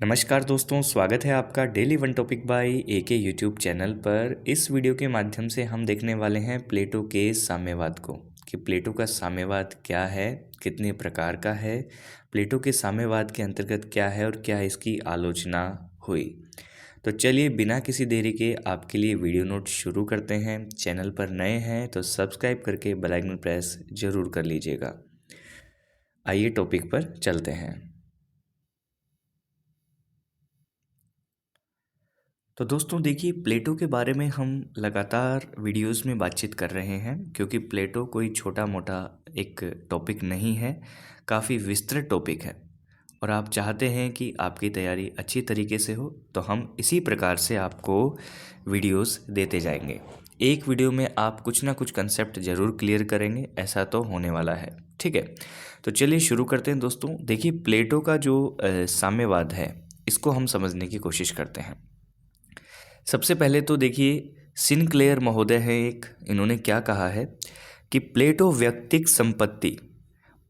नमस्कार दोस्तों, स्वागत है आपका daily one topic by AK YouTube channel पर। इस वीडियो के माध्यम से हम देखने वाले हैं प्लेटो के साम्यवाद को, कि प्लेटो का साम्यवाद क्या है, कितने प्रकार का है, प्लेटो के साम्यवाद के अंतर्गत क्या है और क्या इसकी आलोचना हुई। तो चलिए बिना किसी देरी के आपके लिए वीडियो नोट शुरू करते हैं। चैनल पर नए हैं तो सब्सक्राइब करके बेल आइकन प्रेस जरूर कर लीजिएगा। आइए टॉपिक पर चलते हैं। तो दोस्तों देखिए, प्लेटो के बारे में हम लगातार वीडियोस में बातचीत कर रहे हैं, क्योंकि प्लेटो कोई छोटा मोटा एक टॉपिक नहीं है, काफ़ी विस्तृत टॉपिक है। और आप चाहते हैं कि आपकी तैयारी अच्छी तरीके से हो, तो हम इसी प्रकार से आपको वीडियोस देते जाएंगे। एक वीडियो में आप कुछ ना कुछ कंसेप्ट ज़रूर क्लियर करेंगे, ऐसा तो होने वाला है। ठीक है, तो चलिए शुरू करते हैं दोस्तों। देखिए, प्लेटो का जो साम्यवाद है, इसको हम समझने की कोशिश करते हैं। सबसे पहले तो देखिए, सिनक्लेयर महोदय हैं एक, इन्होंने क्या कहा है कि प्लेटो व्यक्तिक संपत्ति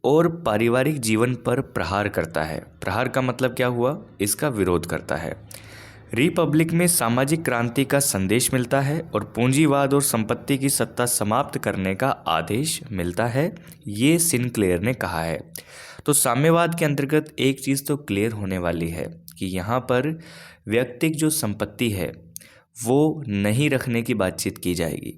और पारिवारिक जीवन पर प्रहार करता है। प्रहार का मतलब क्या हुआ, इसका विरोध करता है। रिपब्लिक में सामाजिक क्रांति का संदेश मिलता है और पूंजीवाद और संपत्ति की सत्ता समाप्त करने का आदेश मिलता है, ये सिनक्लेयर ने कहा है। तो साम्यवाद के अंतर्गत एक चीज़ तो क्लियर होने वाली है कि यहाँ पर व्यक्तिक जो संपत्ति है वो नहीं रखने की बातचीत की जाएगी।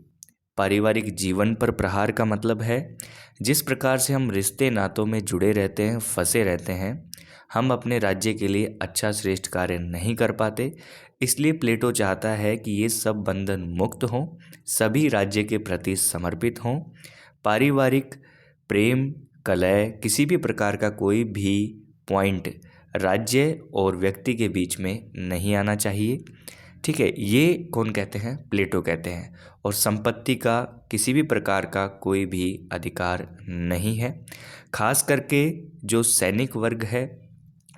पारिवारिक जीवन पर प्रहार का मतलब है जिस प्रकार से हम रिश्ते नातों में जुड़े रहते हैं, फंसे रहते हैं, हम अपने राज्य के लिए अच्छा श्रेष्ठ कार्य नहीं कर पाते। इसलिए प्लेटो चाहता है कि ये सब बंधन मुक्त हों, सभी राज्य के प्रति समर्पित हों, पारिवारिक प्रेम कलह किसी भी प्रकार का कोई भी पॉइंट राज्य और व्यक्ति के बीच में नहीं आना चाहिए। ठीक है, ये कौन कहते हैं, प्लेटो कहते हैं। और संपत्ति का किसी भी प्रकार का कोई भी अधिकार नहीं है। खास करके जो सैनिक वर्ग है,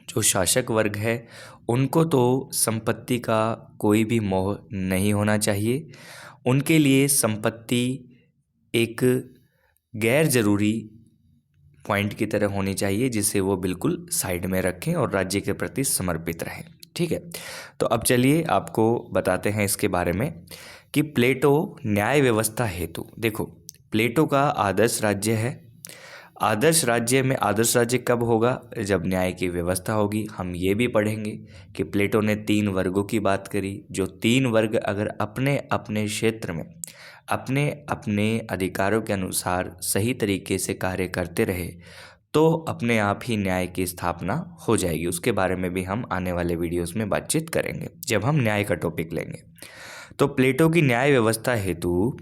जो शासक वर्ग है, उनको तो संपत्ति का कोई भी मोह नहीं होना चाहिए। उनके लिए संपत्ति एक गैर ज़रूरी पॉइंट की तरह होनी चाहिए, जिसे वो बिल्कुल साइड में रखें और राज्य के प्रति समर्पित रहें। ठीक है, तो अब चलिए आपको बताते हैं इसके बारे में कि प्लेटो न्याय व्यवस्था हेतु, देखो प्लेटो का आदर्श राज्य है। आदर्श राज्य में आदर्श राज्य कब होगा, जब न्याय की व्यवस्था होगी। हम ये भी पढ़ेंगे कि प्लेटो ने 3 वर्गों की बात करी। जो 3 वर्ग अगर अपने अपने क्षेत्र में अपने अपने अधिकारों के अनुसार सही तरीके से कार्य करते रहे तो अपने आप ही न्याय की स्थापना हो जाएगी। उसके बारे में भी हम आने वाले वीडियोस में बातचीत करेंगे जब हम न्याय का टॉपिक लेंगे। तो प्लेटो की न्याय व्यवस्था हेतु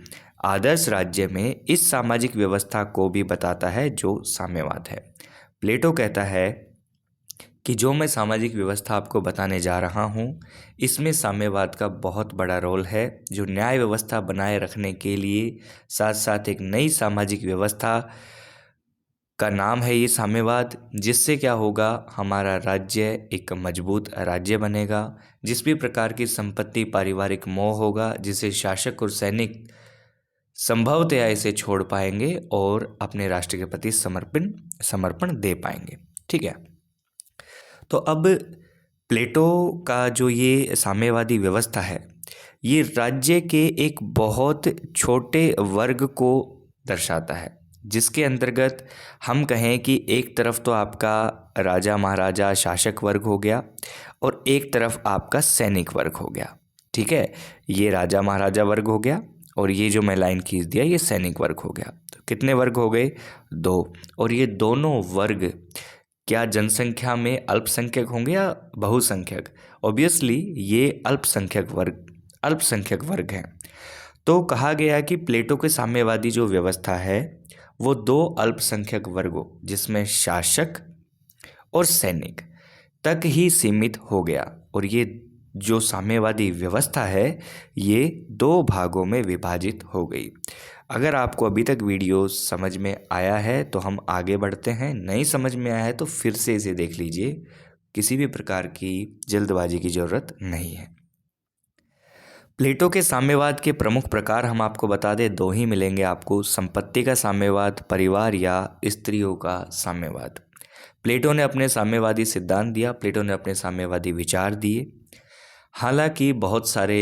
आदर्श राज्य में इस सामाजिक व्यवस्था को भी बताता है जो साम्यवाद है। प्लेटो कहता है कि जो मैं सामाजिक व्यवस्था आपको बताने जा रहा हूँ, इसमें साम्यवाद का बहुत बड़ा रोल है, जो न्याय व्यवस्था बनाए रखने के लिए साथ साथ एक नई सामाजिक व्यवस्था का नाम है ये साम्यवाद। जिससे क्या होगा, हमारा राज्य एक मजबूत राज्य बनेगा। जिस भी प्रकार की संपत्ति पारिवारिक मोह होगा, जिसे शासक और सैनिक संभवतया इसे छोड़ पाएंगे और अपने राष्ट्र के प्रति समर्पण दे पाएंगे। ठीक है, तो अब प्लेटो का जो ये साम्यवादी व्यवस्था है, ये राज्य के एक बहुत छोटे वर्ग को दर्शाता है, जिसके अंतर्गत हम कहें कि एक तरफ तो आपका राजा महाराजा शासक वर्ग हो गया और एक तरफ आपका सैनिक वर्ग हो गया। ठीक है, ये राजा महाराजा वर्ग हो गया और ये जो मैं लाइन खींच दिया ये सैनिक वर्ग हो गया। तो कितने वर्ग हो गए, 2। और ये दोनों वर्ग क्या जनसंख्या में अल्पसंख्यक होंगे या बहुसंख्यक? ऑब्वियसली ये अल्पसंख्यक वर्ग हैं। तो कहा गया कि प्लेटो के साम्यवादी जो व्यवस्था है वो 2 अल्पसंख्यक वर्गों, जिसमें शासक और सैनिक तक ही सीमित हो गया। और ये जो साम्यवादी व्यवस्था है ये 2 भागों में विभाजित हो गई। अगर आपको अभी तक वीडियो समझ में आया है तो हम आगे बढ़ते हैं, नहीं समझ में आया है तो फिर से इसे देख लीजिए, किसी भी प्रकार की जल्दबाजी की ज़रूरत नहीं है। प्लेटो के साम्यवाद के प्रमुख प्रकार हम आपको बता दें, 2 ही मिलेंगे आपको, संपत्ति का साम्यवाद, परिवार या स्त्रियों का साम्यवाद। प्लेटो ने अपने साम्यवादी सिद्धांत दिया, प्लेटो ने अपने साम्यवादी विचार दिए। हालांकि बहुत सारे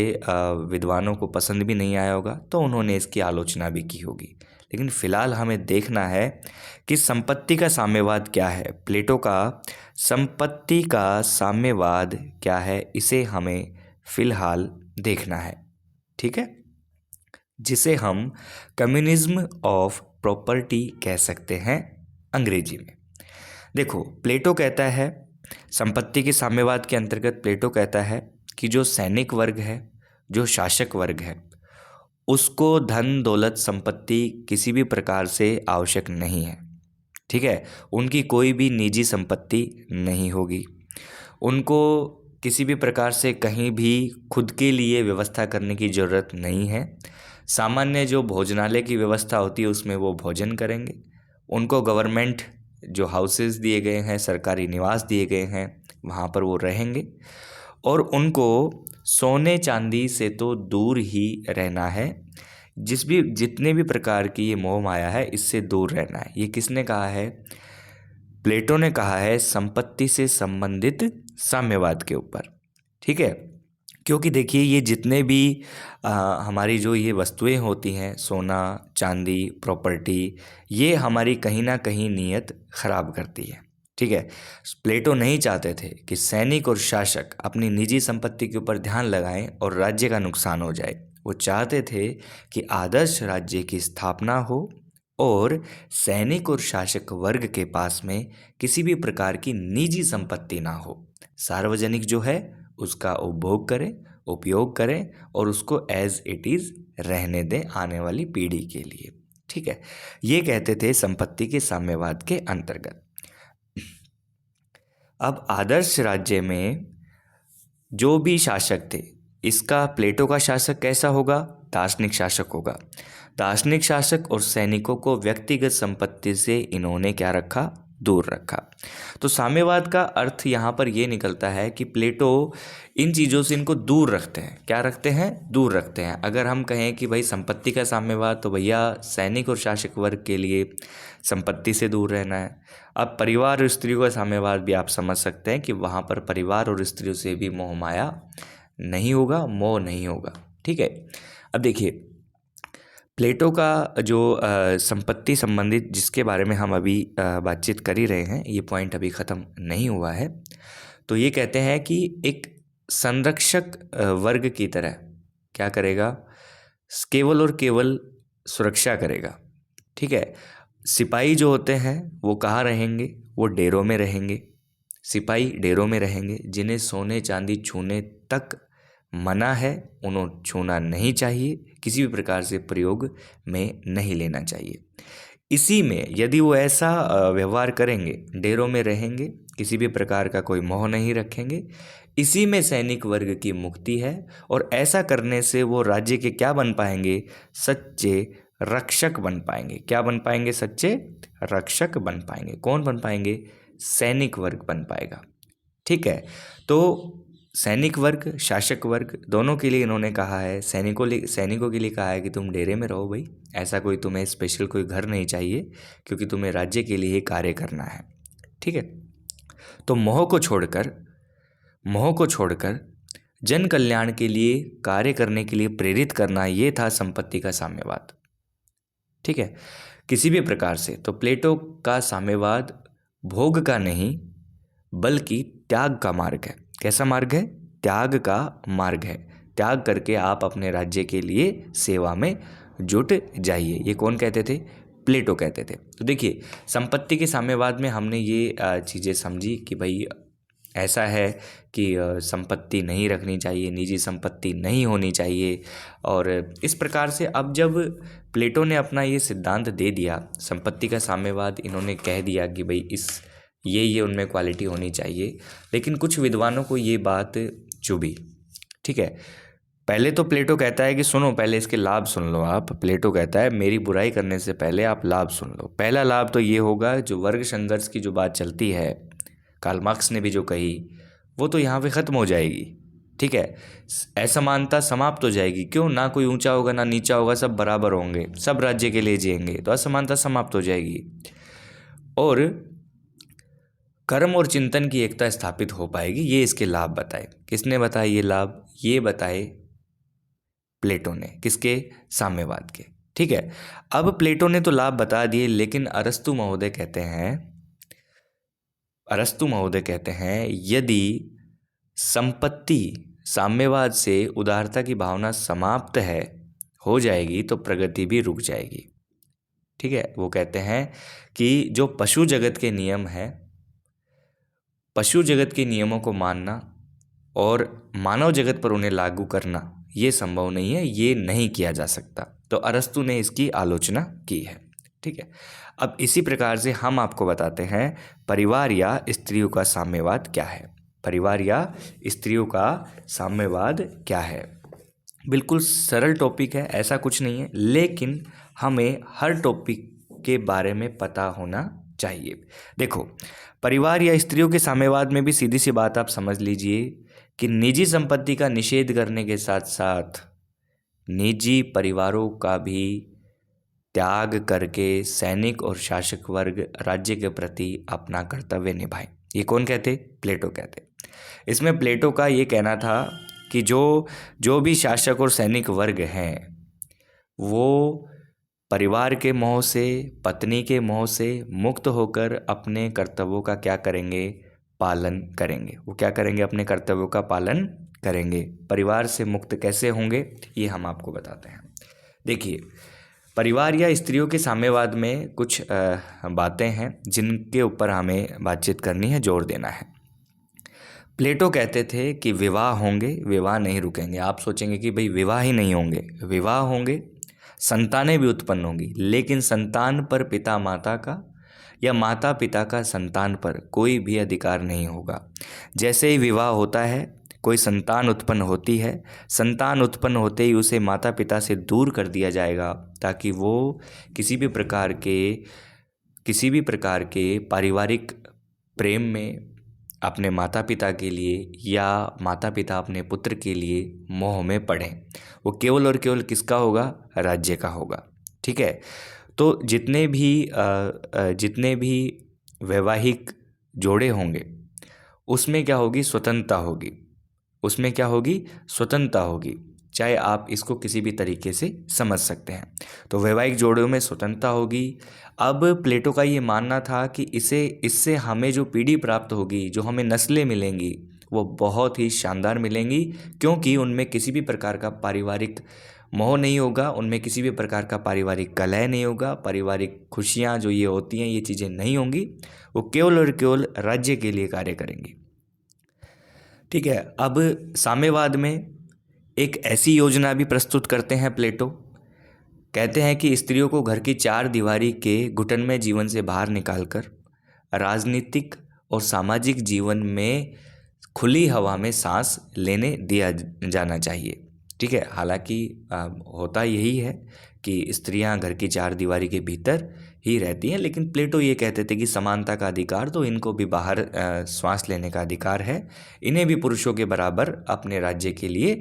विद्वानों को पसंद भी नहीं आया होगा, तो उन्होंने इसकी आलोचना भी की होगी। लेकिन फिलहाल हमें देखना है कि संपत्ति का साम्यवाद क्या है, प्लेटो का संपत्ति का साम्यवाद क्या है, इसे हमें फिलहाल देखना है। ठीक है, जिसे हम कम्युनिज्म ऑफ प्रॉपर्टी कह सकते हैं अंग्रेजी में। देखो, प्लेटो कहता है, संपत्ति के साम्यवाद के अंतर्गत प्लेटो कहता है कि जो सैनिक वर्ग है, जो शासक वर्ग है, उसको धन दौलत संपत्ति किसी भी प्रकार से आवश्यक नहीं है। ठीक है, उनकी कोई भी निजी संपत्ति नहीं होगी, उनको किसी भी प्रकार से कहीं भी खुद के लिए व्यवस्था करने की ज़रूरत नहीं है। सामान्य जो भोजनालय की व्यवस्था होती है उसमें वो भोजन करेंगे, उनको गवर्नमेंट जो हाउसेस दिए गए हैं, सरकारी निवास दिए गए हैं, वहाँ पर वो रहेंगे, और उनको सोने चांदी से तो दूर ही रहना है। जितने भी प्रकार की ये मोह माया है, इससे दूर रहना है। ये किसने कहा है? प्लेटो ने कहा है, संपत्ति से संबंधित साम्यवाद के ऊपर। ठीक है, क्योंकि देखिए, ये जितने भी हमारी जो ये वस्तुएं होती हैं, सोना चांदी प्रॉपर्टी, ये हमारी कहीं ना कहीं नीयत ख़राब करती है। ठीक है, प्लेटो नहीं चाहते थे कि सैनिक और शासक अपनी निजी संपत्ति के ऊपर ध्यान लगाएं और राज्य का नुकसान हो जाए। वो चाहते थे कि आदर्श राज्य की स्थापना हो और सैनिक और शासक वर्ग के पास में किसी भी प्रकार की निजी संपत्ति ना हो। सार्वजनिक जो है उसका उपभोग करें, उपयोग करें और उसको एज इट इज़ रहने दें आने वाली पीढ़ी के लिए। ठीक है, ये कहते थे संपत्ति के साम्यवाद के अंतर्गत। अब आदर्श राज्य में जो भी शासक थे, इसका प्लेटो का शासक कैसा होगा? दार्शनिक शासक होगा। दार्शनिक शासक और सैनिकों को व्यक्तिगत संपत्ति से इन्होंने क्या रखा? दूर रखा। तो साम्यवाद का अर्थ यहाँ पर ये निकलता है कि प्लेटो इन चीज़ों से इनको दूर रखते हैं। क्या रखते हैं? दूर रखते हैं। अगर हम कहें कि भाई संपत्ति का साम्यवाद, तो भैया सैनिक और शासक वर्ग के लिए संपत्ति से दूर रहना है। अब परिवार और स्त्रियों का साम्यवाद भी आप समझ सकते हैं कि वहाँ पर परिवार और स्त्रियों से भी मोह माया नहीं होगा, मोह नहीं होगा। ठीक है, अब देखिए, प्लेटो का जो संपत्ति संबंधित जिसके बारे में हम अभी बातचीत कर ही रहे हैं, ये पॉइंट अभी ख़त्म नहीं हुआ है। तो ये कहते हैं कि एक संरक्षक वर्ग की तरह क्या करेगा? केवल और केवल सुरक्षा करेगा। ठीक है, सिपाही जो होते हैं वो कहाँ रहेंगे? वो डेरों में रहेंगे। सिपाही डेरों में रहेंगे, जिन्हें सोने चांदी छूने तक मना है, उन्हें छूना नहीं चाहिए, किसी भी प्रकार से प्रयोग में नहीं लेना चाहिए। इसी में यदि वो ऐसा व्यवहार करेंगे, डेरों में रहेंगे, किसी भी प्रकार का कोई मोह नहीं रखेंगे, इसी में सैनिक वर्ग की मुक्ति है। और ऐसा करने से वो राज्य के क्या बन पाएंगे? सच्चे रक्षक बन पाएंगे। क्या बन पाएंगे? सच्चे रक्षक बन पाएंगे। कौन बन पाएंगे? सैनिक वर्ग बन पाएगा। ठीक है, तो सैनिक वर्ग, शासक वर्ग, दोनों के लिए इन्होंने कहा है, सैनिकों के लिए कहा है कि तुम डेरे में रहो भाई, ऐसा कोई तुम्हें स्पेशल कोई घर नहीं चाहिए, क्योंकि तुम्हें राज्य के लिए ही कार्य करना है। ठीक है, तो मोह को छोड़कर जन कल्याण के लिए कार्य करने के लिए प्रेरित करना, ये था संपत्ति का साम्यवाद। ठीक है, किसी भी प्रकार से। तो प्लेटो का साम्यवाद भोग का नहीं बल्कि त्याग का मार्ग है। कैसा मार्ग है? त्याग का मार्ग है। त्याग करके आप अपने राज्य के लिए सेवा में जुट जाइए। ये कौन कहते थे? प्लेटो कहते थे। तो देखिए, संपत्ति के साम्यवाद में हमने ये चीज़ें समझी कि भाई ऐसा है कि संपत्ति नहीं रखनी चाहिए, निजी संपत्ति नहीं होनी चाहिए। और इस प्रकार से अब जब प्लेटो ने अपना ये सिद्धांत दे दिया, संपत्ति का साम्यवाद, इन्होंने कह दिया कि भाई ये उनमें क्वालिटी होनी चाहिए, लेकिन कुछ विद्वानों को ये बात चुभी। ठीक है, पहले तो प्लेटो कहता है कि सुनो, पहले इसके लाभ सुन लो आप। प्लेटो कहता है मेरी बुराई करने से पहले आप लाभ सुन लो। पहला लाभ तो ये होगा, जो वर्ग संघर्ष की जो बात चलती है, कार्ल मार्क्स ने भी जो कही, वो तो यहाँ पे ख़त्म हो जाएगी। ठीक है, असमानता समाप्त हो जाएगी। क्यों? ना कोई ऊंचा होगा ना नीचा होगा, सब बराबर होंगे, सब राज्य के लिए जिएंगे, तो असमानता समाप्त हो जाएगी। और कर्म और चिंतन की एकता स्थापित हो पाएगी। ये इसके लाभ बताए। किसने बताए ये लाभ? ये बताए प्लेटो ने। किसके? साम्यवाद के। ठीक है। अब प्लेटो ने तो लाभ बता दिए, लेकिन अरस्तु महोदय कहते हैं यदि संपत्ति साम्यवाद से उदारता की भावना समाप्त हो जाएगी तो प्रगति भी रुक जाएगी। ठीक है। वो कहते हैं कि जो पशु जगत के नियम है, पशु जगत के नियमों को मानना और मानव जगत पर उन्हें लागू करना ये संभव नहीं है, ये नहीं किया जा सकता। तो अरस्तु ने इसकी आलोचना की है। ठीक है। अब इसी प्रकार से हम आपको बताते हैं परिवार या स्त्रियों का साम्यवाद क्या है। परिवार या स्त्रियों का साम्यवाद क्या है? बिल्कुल सरल टॉपिक है, ऐसा कुछ नहीं है, लेकिन हमें हर टॉपिक के बारे में पता होना चाहिए। देखो, परिवार या स्त्रियों के साम्यवाद में भी सीधी सी बात आप समझ लीजिए कि निजी संपत्ति का निषेध करने के साथ साथ निजी परिवारों का भी त्याग करके सैनिक और शासक वर्ग राज्य के प्रति अपना कर्तव्य निभाए। ये कौन कहते? प्लेटो कहते। इसमें प्लेटो का ये कहना था कि जो भी शासक और सैनिक वर्ग हैं वो परिवार के मोह से, पत्नी के मोह से मुक्त होकर अपने कर्तव्यों का क्या करेंगे? पालन करेंगे। वो क्या करेंगे? अपने कर्तव्यों का पालन करेंगे। परिवार से मुक्त कैसे होंगे ये हम आपको बताते हैं। देखिए, परिवार या स्त्रियों के साम्यवाद में कुछ बातें हैं जिनके ऊपर हमें बातचीत करनी है, जोर देना है। प्लेटो कहते थे कि विवाह होंगे, विवाह नहीं रुकेंगे। आप सोचेंगे कि भाई विवाह ही नहीं होंगे, विवाह होंगे, संतानें भी उत्पन्न होंगी, लेकिन संतान पर पिता माता का या माता पिता का संतान पर कोई भी अधिकार नहीं होगा। जैसे ही विवाह होता है, कोई संतान उत्पन्न होती है, संतान उत्पन्न होते ही उसे माता पिता से दूर कर दिया जाएगा ताकि वो किसी भी प्रकार के पारिवारिक प्रेम में अपने माता पिता के लिए या माता पिता अपने पुत्र के लिए मोह में पड़ें। वो केवल और केवल किसका होगा? राज्य का होगा। ठीक है। तो जितने भी वैवाहिक जोड़े होंगे उसमें क्या होगी? स्वतंत्रता होगी। उसमें क्या होगी? स्वतंत्रता होगी। चाहे आप इसको किसी भी तरीके से समझ सकते हैं। तो वैवाहिक जोड़ों में स्वतंत्रता होगी। अब प्लेटो का ये मानना था कि इससे हमें जो पीढ़ी प्राप्त होगी, जो हमें नस्लें मिलेंगी, वो बहुत ही शानदार मिलेंगी, क्योंकि उनमें किसी भी प्रकार का पारिवारिक मोह नहीं होगा, उनमें किसी भी प्रकार का पारिवारिक कलह नहीं होगा, पारिवारिक खुशियाँ जो ये होती हैं ये चीज़ें नहीं होंगी। वो केवल और केवल राज्य के लिए कार्य करेंगी। ठीक है। अब साम्यवाद में एक ऐसी योजना भी प्रस्तुत करते हैं प्लेटो। कहते हैं कि स्त्रियों को घर की चार दीवारी के घुटन में जीवन से बाहर निकालकर राजनीतिक और सामाजिक जीवन में खुली हवा में सांस लेने दिया जाना चाहिए। ठीक है। हालांकि होता यही है कि स्त्रियां घर की चार दीवारी के भीतर ही रहती हैं, लेकिन प्लेटो ये कहते थे कि समानता का अधिकार तो इनको भी बाहर श्वास लेने का अधिकार है, इन्हें भी पुरुषों के बराबर अपने राज्य के लिए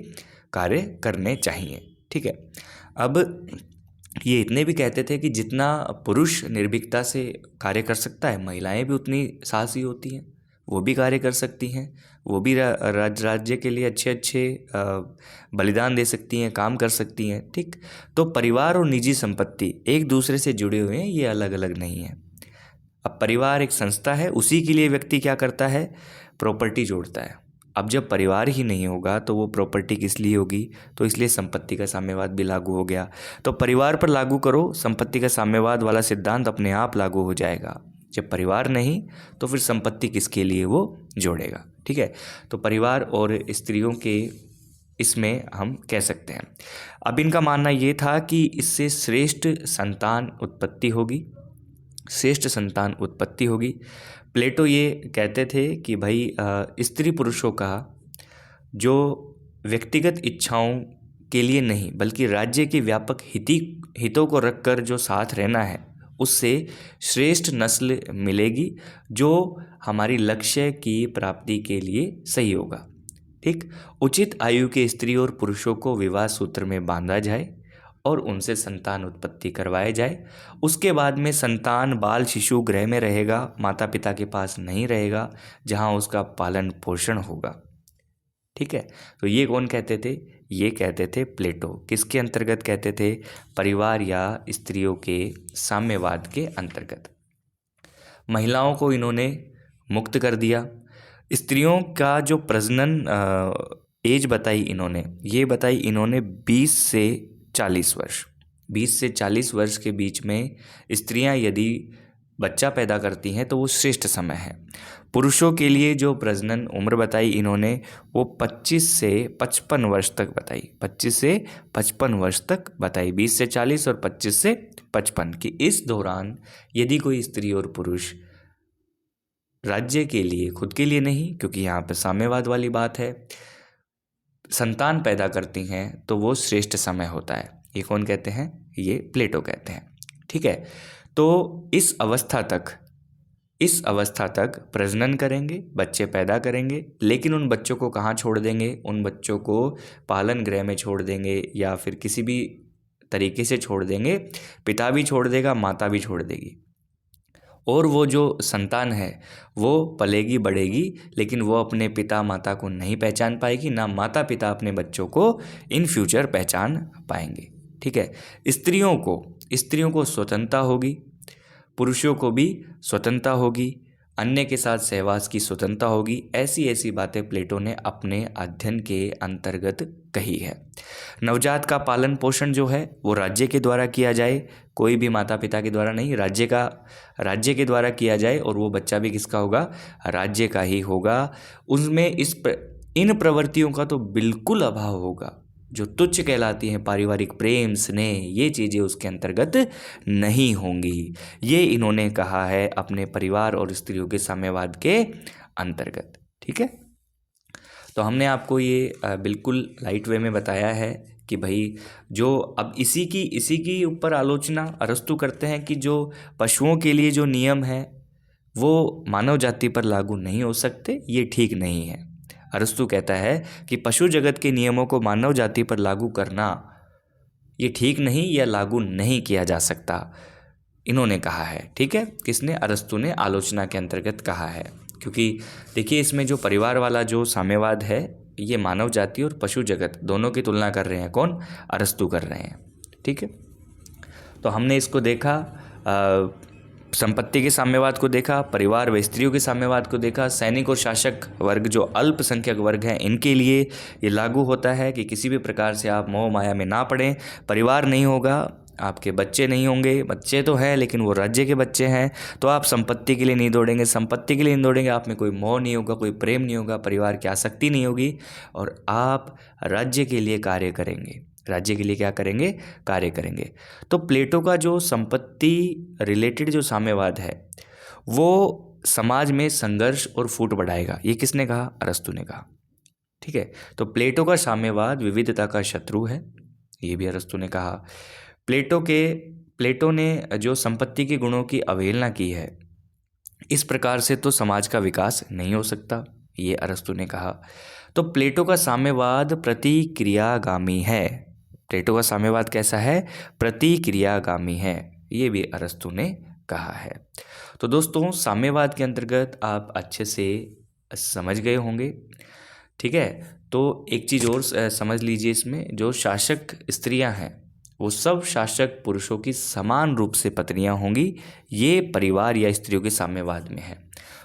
कार्य करने चाहिए। ठीक है। अब ये इतने भी कहते थे कि जितना पुरुष निर्भीकता से कार्य कर सकता है, महिलाएं भी उतनी साहसी होती हैं, वो भी कार्य कर सकती हैं, वो भी राज्य के लिए अच्छे बलिदान दे सकती हैं, काम कर सकती हैं। ठीक। तो परिवार और निजी संपत्ति एक दूसरे से जुड़े हुए हैं, ये अलग अलग नहीं है। अब परिवार एक संस्था है, उसी के लिए व्यक्ति क्या करता है? प्रॉपर्टी जोड़ता है। अब जब परिवार ही नहीं होगा तो वो प्रॉपर्टी किस लिए होगी? तो इसलिए संपत्ति का साम्यवाद भी लागू हो गया। तो परिवार पर लागू करो संपत्ति का साम्यवाद वाला सिद्धांत, अपने आप लागू हो जाएगा। जब परिवार नहीं तो फिर संपत्ति किसके लिए वो जोड़ेगा? ठीक है। तो परिवार और स्त्रियों के इसमें हम कह सकते हैं। अब इनका मानना ये था कि इससे श्रेष्ठ संतान उत्पत्ति होगी। प्लेटो ये कहते थे कि भाई स्त्री पुरुषों का जो व्यक्तिगत इच्छाओं के लिए नहीं बल्कि राज्य के व्यापक हितों को रखकर जो साथ रहना है, उससे श्रेष्ठ नस्ल मिलेगी जो हमारी लक्ष्य की प्राप्ति के लिए सही होगा। ठीक। उचित आयु के स्त्री और पुरुषों को विवाह सूत्र में बांधा जाए और उनसे संतान उत्पत्ति करवाए जाए। उसके बाद में संतान बाल शिशु गृह में रहेगा, माता पिता के पास नहीं रहेगा, जहाँ उसका पालन पोषण होगा। ठीक है, तो ये कौन कहते थे? ये कहते थे प्लेटो। किसके अंतर्गत कहते थे? परिवार या स्त्रियों के साम्यवाद के अंतर्गत। महिलाओं को इन्होंने मुक्त कर दिया। स्त्रियों का जो प्रजनन एज बताई इन्होंने, ये बताई इन्होंने 20 से 40 वर्ष। 20 से 40 वर्ष के बीच में स्त्रियां यदि बच्चा पैदा करती हैं तो वो श्रेष्ठ समय है। पुरुषों के लिए जो प्रजनन उम्र बताई इन्होंने वो 25 से 55 वर्ष तक बताई। 25 से 55 वर्ष तक बताई, 20 से 40 और 25 से 55 की इस दौरान यदि कोई स्त्री और पुरुष राज्य के लिए, खुद के लिए नहीं, क्योंकि यहाँ पर साम्यवाद वाली बात है, संतान पैदा करती हैं तो वो श्रेष्ठ समय होता है। ये कौन कहते हैं? ये प्लेटो कहते हैं। ठीक है, तो इस अवस्था तक प्रजनन करेंगे, बच्चे पैदा करेंगे, लेकिन उन बच्चों को कहाँ छोड़ देंगे? उन बच्चों को पालन गृह में छोड़ देंगे या फिर किसी भी तरीके से छोड़ देंगे। पिता भी छोड़ देगा, माता भी छोड़ देगी, और वो जो संतान है वो पलेगी बढ़ेगी, लेकिन वो अपने पिता माता को नहीं पहचान पाएगी, ना माता पिता अपने बच्चों को इन फ्यूचर पहचान पाएंगे। ठीक है, स्त्रियों को स्वतंत्रता होगी, पुरुषों को भी स्वतंत्रता होगी, अन्य के साथ सहवास की स्वतंत्रता होगी। ऐसी ऐसी बातें प्लेटो ने अपने अध्ययन के अंतर्गत कही है। नवजात का पालन पोषण जो है वो राज्य के द्वारा किया जाए, कोई भी माता पिता के द्वारा नहीं, राज्य के द्वारा किया जाए, और वो बच्चा भी किसका होगा? राज्य का ही होगा। उसमें इन प्रवृत्तियों का तो बिल्कुल अभाव होगा। जो तुच्छ कहलाती हैं, पारिवारिक प्रेम, स्नेह, ये चीज़ें उसके अंतर्गत नहीं होंगी। ये इन्होंने कहा है अपने परिवार और स्त्रियों के साम्यवाद के अंतर्गत। ठीक है, तो हमने आपको ये बिल्कुल लाइट वे में बताया है कि भाई जो अब इसी की ऊपर आलोचना अरस्तु करते हैं कि जो पशुओं के लिए जो नियम है वो मानव जाति पर लागू नहीं हो सकते, ये ठीक नहीं है। अरस्तु कहता है कि पशु जगत के नियमों को मानव जाति पर लागू करना ये ठीक नहीं या लागू नहीं किया जा सकता, इन्होंने कहा है। ठीक है, किसने? अरस्तु ने आलोचना के अंतर्गत कहा है। क्योंकि देखिए इसमें जो परिवार वाला जो साम्यवाद है ये मानव जाति और पशु जगत दोनों की तुलना कर रहे हैं। कौन? अरस्तु कर रहे हैं। ठीक है, तो हमने इसको देखा, संपत्ति के साम्यवाद को देखा, परिवार व स्त्रियों के साम्यवाद को देखा, सैनिक और शासक वर्ग जो अल्पसंख्यक वर्ग हैं इनके लिए ये लागू होता है कि किसी भी प्रकार से आप मोह माया में ना पड़ें। परिवार नहीं होगा, आपके बच्चे नहीं होंगे, बच्चे तो हैं लेकिन वो राज्य के बच्चे हैं, तो आप संपत्ति के लिए नहीं दौड़ेंगे, संपत्ति के लिए नहीं दौड़ेंगे, आप में कोई मोह नहीं होगा, कोई प्रेम नहीं होगा, परिवार की आसक्ति नहीं होगी, और आप राज्य के लिए कार्य करेंगे। राज्य के लिए क्या करेंगे? कार्य करेंगे। तो प्लेटो का जो संपत्ति रिलेटेड जो साम्यवाद है वो समाज में संघर्ष और फूट बढ़ाएगा। ये किसने कहा? अरस्तु ने कहा। ठीक है, तो प्लेटो का साम्यवाद विविधता का शत्रु है, ये भी अरस्तु ने कहा। प्लेटो ने जो संपत्ति के गुणों की अवहेलना की है, इस प्रकार से तो समाज का विकास नहीं हो सकता, ये अरस्तु ने कहा। तो प्लेटो का साम्यवाद प्रतिक्रियागामी है। प्लेटो का साम्यवाद कैसा है? प्रतिक्रियागामी है, ये भी अरस्तु ने कहा है। तो दोस्तों साम्यवाद के अंतर्गत आप अच्छे से समझ गए होंगे। ठीक है, तो एक चीज़ और समझ लीजिए, इसमें जो शासक स्त्रियां हैं वो सब शासक पुरुषों की समान रूप से पत्नियां होंगी, ये परिवार या स्त्रियों के साम्यवाद में है।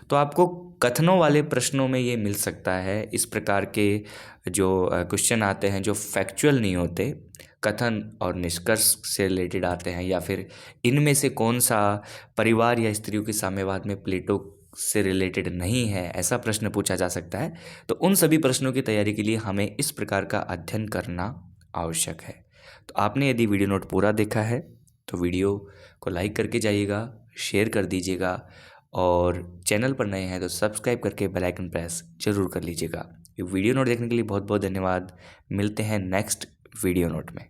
तो आपको कथनों वाले प्रश्नों में ये मिल सकता है, इस प्रकार के जो क्वेश्चन आते हैं जो फैक्चुअल नहीं होते, कथन और निष्कर्ष से रिलेटेड आते हैं, या फिर इनमें से कौन सा परिवार या स्त्रियों के साम्यवाद में प्लेटो से रिलेटेड नहीं है, ऐसा प्रश्न पूछा जा सकता है। तो उन सभी प्रश्नों की तैयारी के लिए हमें इस प्रकार का अध्ययन करना आवश्यक है। तो आपने यदि वीडियो नोट पूरा देखा है तो वीडियो को लाइक करके जाइएगा, शेयर कर दीजिएगा, और चैनल पर नए हैं तो सब्सक्राइब करके बेल आइकन प्रेस जरूर कर लीजिएगा। ये वीडियो नोट देखने के लिए बहुत बहुत धन्यवाद। मिलते हैं नेक्स्ट वीडियो नोट में।